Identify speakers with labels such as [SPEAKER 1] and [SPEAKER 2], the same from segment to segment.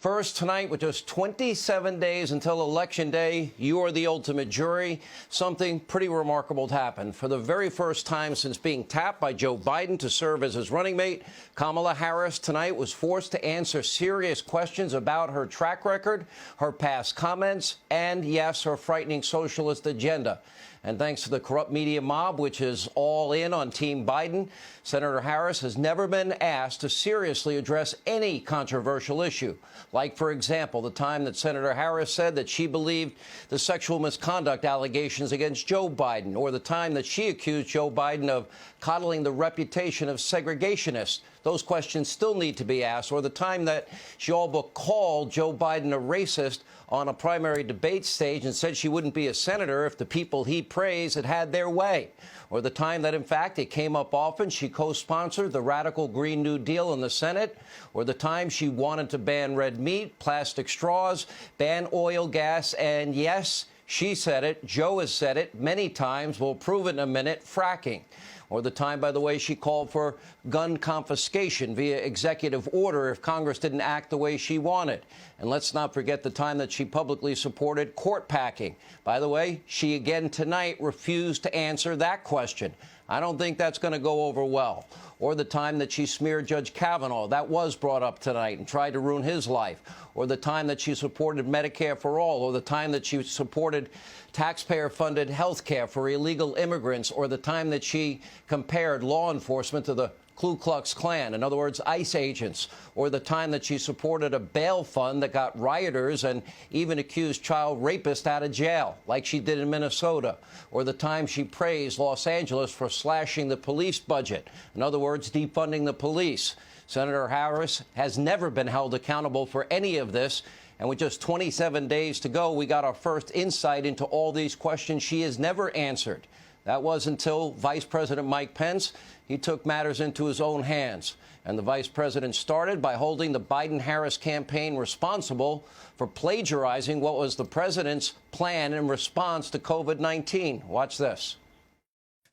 [SPEAKER 1] First, tonight, with just 27 days until Election Day, you are the ultimate jury. Something pretty remarkable happened. For the very first time since being tapped by Joe Biden to serve as his running mate, Kamala Harris tonight was forced to answer serious questions about her track record, her past comments, and, yes, her frightening socialist agenda. And thanks to the corrupt media mob, which is all in on Team Biden, Senator Harris has never been asked to seriously address any controversial issue. Like, for example, the time that Senator Harris said that she believed the sexual misconduct allegations against Joe Biden, or the time that she accused Joe Biden of coddling the reputation of segregationists. Those questions still need to be asked. Or the time that she all but called Joe Biden a racist on a primary debate stage and said she wouldn't be a senator if the people he praised had had their way. Or the time that, in fact, it came up often, she co-sponsored the radical Green New Deal in the Senate. Or the time she wanted to ban red meat, plastic straws, ban oil, gas, and yes, she said it, Joe has said it many times, we'll prove it in a minute, fracking. Or the time, by the way, she called for gun confiscation via executive order if Congress didn't act the way she wanted. And let's not forget the time that she publicly supported court packing. By the way, she again tonight refused to answer that question. I don't think that's going to go over well. Or the time that she smeared Judge Kavanaugh. That was brought up tonight and tried to ruin his life. Or the time that she supported Medicare for all. Or the time that she supported taxpayer-funded health care for illegal immigrants. Or the time that she compared law enforcement to the Ku Klux Klan, in other words, ICE agents. Or the time that she supported a bail fund that got rioters and even accused child rapists out of jail, like she did in Minnesota. Or the time she praised Los Angeles for slashing the police budget, in other words, defunding the police. Senator Harris has never been held accountable for any of this. And with just 27 days to go, we got our first insight into all these questions she has never answered. That was until Vice President Mike Pence, he took matters into his own hands. And the vice president started by holding the Biden-Harris campaign responsible for plagiarizing what was the president's plan in response to COVID-19. Watch this.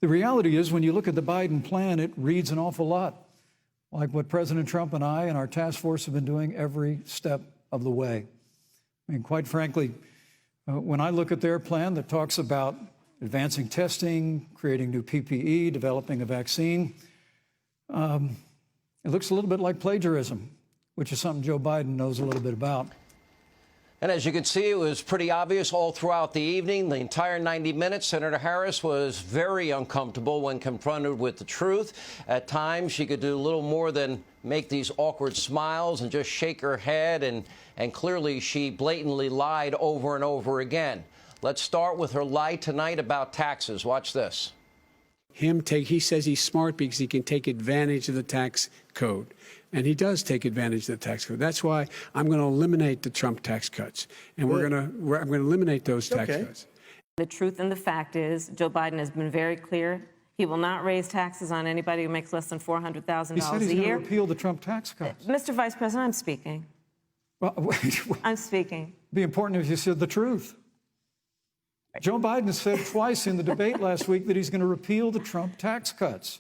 [SPEAKER 2] The reality is, when you look at the Biden plan, it reads an awful lot like what President Trump and I and our task force have been doing every step of the way. I mean, quite frankly, when I look at their plan that talks about advancing testing, creating new PPE, developing a vaccine, it looks a little bit like plagiarism, which is something Joe Biden knows a little bit about.
[SPEAKER 1] And as you can see, it was pretty obvious all throughout the evening. The entire 90 minutes, Senator Harris was very uncomfortable when confronted with the truth. At times, she could do little more than make these awkward smiles and just shake her head. And clearly, she blatantly lied over and over again. Let's start with her lie tonight about taxes. Watch this.
[SPEAKER 3] He says he's smart because he can take advantage of the tax code. And he does take advantage of the tax code. That's why I'm going to eliminate the Trump tax cuts. And I'm going to eliminate those tax cuts.
[SPEAKER 4] The truth and the fact is, Joe Biden has been very clear. He will not raise taxes on anybody who makes less than $400,000 a year.
[SPEAKER 2] He said he's going to repeal the Trump tax cuts.
[SPEAKER 4] Mr. Vice President, I'm speaking.
[SPEAKER 2] Well,
[SPEAKER 4] I'm speaking.
[SPEAKER 2] It'd be important if you said the truth. Joe Biden said twice in the debate last week that he's going to repeal the Trump tax cuts.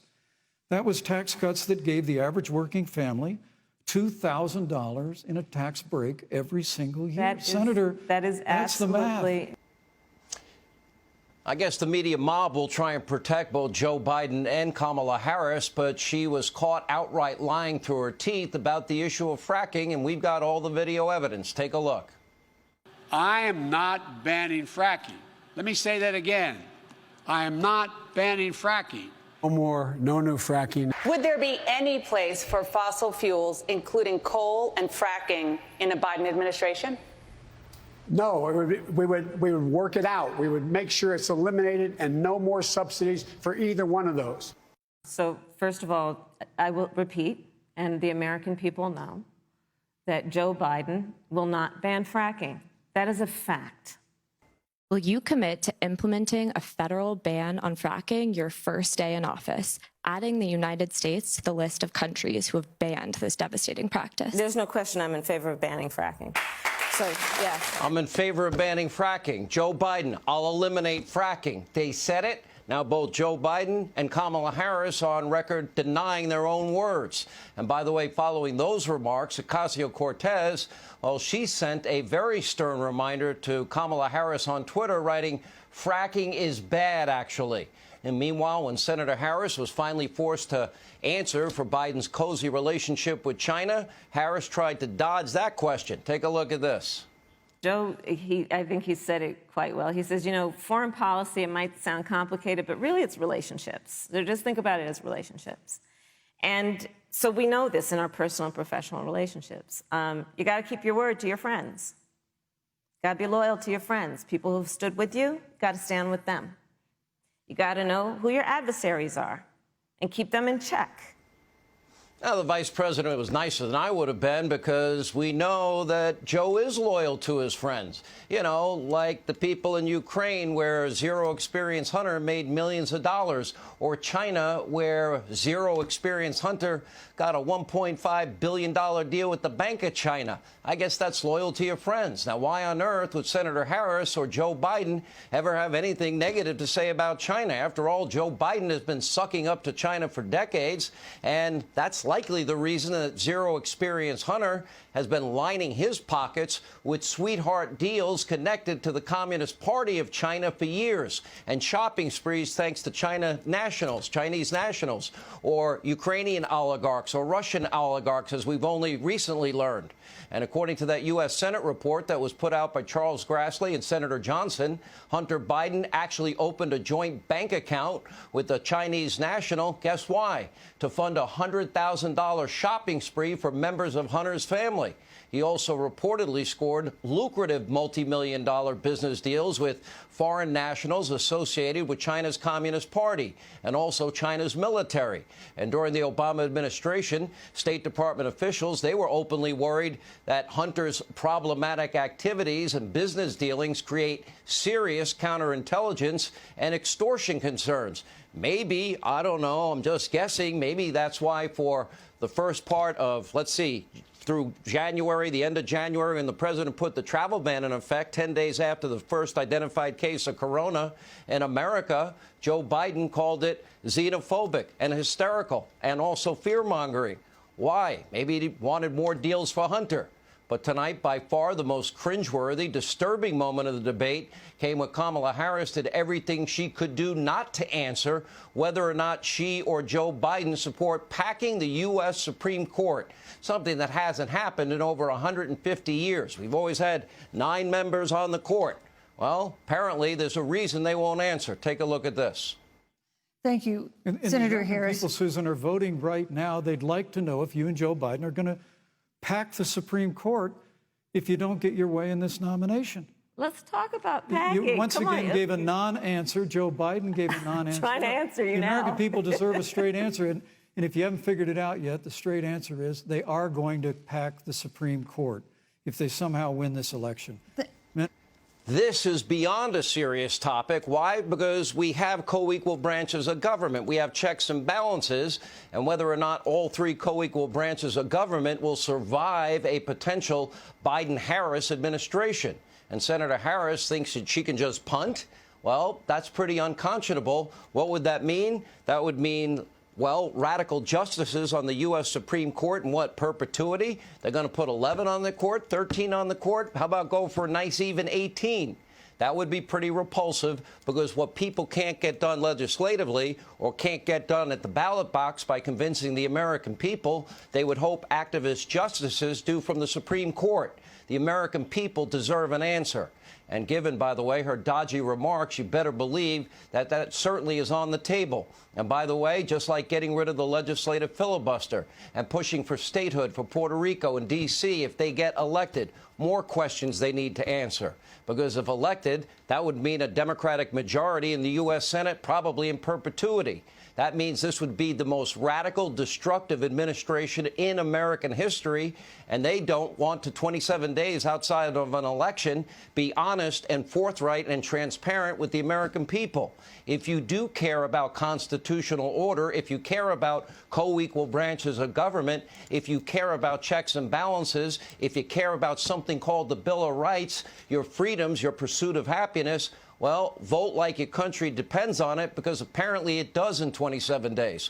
[SPEAKER 2] That was tax cuts that gave the average working family $2,000 in a tax break every single year. Senator,
[SPEAKER 4] that is
[SPEAKER 2] that's the math.
[SPEAKER 1] I guess the media mob will try and protect both Joe Biden and Kamala Harris, but she was caught outright lying through her teeth about the issue of fracking, and we've got all the video evidence. Take a look.
[SPEAKER 3] I am not banning fracking. Let me say that again. I am not banning fracking. No new fracking.
[SPEAKER 5] Would there be any place for fossil fuels, including coal and fracking, in a Biden administration?
[SPEAKER 3] No, we would work it out. We would make sure it's eliminated and no more subsidies for either one of those.
[SPEAKER 4] So, first of all, I will repeat, and the American people know, that Joe Biden will not ban fracking. That is a fact.
[SPEAKER 6] Will you commit to implementing a federal ban on fracking your first day in office, adding the United States to the list of countries who have banned this devastating practice?
[SPEAKER 4] There's no question I'm in favor of banning fracking. So, yeah.
[SPEAKER 1] I'm in favor of banning fracking. Joe Biden, I'll eliminate fracking. They said it. Now, both Joe Biden and Kamala Harris are on record denying their own words. And by the way, following those remarks, Ocasio-Cortez, well, she sent a very stern reminder to Kamala Harris on Twitter, writing, "Fracking is bad, actually." And meanwhile, when Senator Harris was finally forced to answer for Biden's cozy relationship with China, Harris tried to dodge that question. Take a look at this.
[SPEAKER 4] Joe, I think he said it quite well. He says, you know, foreign policy, it might sound complicated, but really it's relationships. So just think about it as relationships. And so we know this in our personal and professional relationships. You got to keep your word to your friends. Got to be loyal to your friends. People who've stood with you, got to stand with them. You got to know who your adversaries are and keep them in check.
[SPEAKER 1] Now, the vice president was nicer than I would have been, because we know that Joe is loyal to his friends. You know, like the people in Ukraine, where zero experience Hunter made millions of dollars, or China, where zero experience Hunter got a $1.5 billion deal with the Bank of China. I guess that's loyal to your friends. Now, why on earth would Senator Harris or Joe Biden ever have anything negative to say about China? After all, Joe Biden has been sucking up to China for decades, and that's likely the reason that zero experience Hunter has been lining his pockets with sweetheart deals connected to the Communist Party of China for years, and shopping sprees thanks to Chinese nationals, or Ukrainian oligarchs, or Russian oligarchs, as we've only recently learned. And according to that U.S. Senate report that was put out by Charles Grassley and Senator Johnson, Hunter Biden actually opened a joint bank account with a Chinese national. Guess why? To fund a $100,000 shopping spree for members of Hunter's family. He also reportedly scored lucrative multi-million-dollar business deals with foreign nationals associated with China's Communist Party and also China's military. And during the Obama administration, State Department officials, they were openly worried that Hunter's problematic activities and business dealings create serious counterintelligence and extortion concerns. Maybe, I don't know, I'm just guessing, maybe that's why for the first part of, let's see, through January, the end of January, when the president put the travel ban in effect 10 days after the first identified case of corona in America, Joe Biden called it xenophobic and hysterical and also fear-mongering. Why? Maybe he wanted more deals for Hunter. But tonight, by far the most cringeworthy, disturbing moment of the debate came when Kamala Harris did everything she could do not to answer whether or not she or Joe Biden support packing the U.S. Supreme Court, something that hasn't happened in over 150 years. We've always had 9 members on the court. Well, apparently there's a reason they won't answer. Take a look at this.
[SPEAKER 7] Thank you,
[SPEAKER 2] And
[SPEAKER 7] Senator
[SPEAKER 2] the
[SPEAKER 7] Harris.
[SPEAKER 2] people, Susan, are voting right now. They'd like to know if you and Joe Biden are going to pack the Supreme Court if you don't get your way in this nomination.
[SPEAKER 4] Let's talk about packing.
[SPEAKER 2] You once
[SPEAKER 4] Come
[SPEAKER 2] again
[SPEAKER 4] on.
[SPEAKER 2] gave a non-answer. Joe Biden gave a non-answer.
[SPEAKER 4] Trying to answer you
[SPEAKER 2] the
[SPEAKER 4] now.
[SPEAKER 2] American people deserve a straight answer. And if you haven't figured it out yet, the straight answer is they are going to pack the Supreme Court if they somehow win this election.
[SPEAKER 1] This is beyond a serious topic. Why? Because we have co-equal branches of government. We have checks and balances, and whether or not all 3 co-equal branches of government will survive a potential Biden-Harris administration. And Senator Harris thinks that she can just punt? Well, that's pretty unconscionable. What would that mean? That would mean, well, radical justices on the U.S. Supreme Court in what, perpetuity? They're going to put 11 on the court, 13 on the court? How about go for a nice even 18? That would be pretty repulsive, because what people can't get done legislatively or can't get done at the ballot box by convincing the American people, they would hope activist justices do from the Supreme Court. The American people deserve an answer. And given, by the way, her dodgy remarks, you better believe that that certainly is on the table. And by the way, just like getting rid of the legislative filibuster and pushing for statehood for Puerto Rico and D.C. if they get elected, more questions they need to answer. Because if elected, that would mean a Democratic majority in the U.S. Senate, probably in perpetuity. That means this would be the most radical, destructive administration in American history, and they don't want to 27 days outside of an election be honest and forthright and transparent with the American people. If you do care about constitutional order, if you care about co-equal branches of government, if you care about checks and balances, if you care about something called the Bill of Rights, your freedoms, your pursuit of happiness, Well, vote like your country depends on it, because apparently it does in 27 days.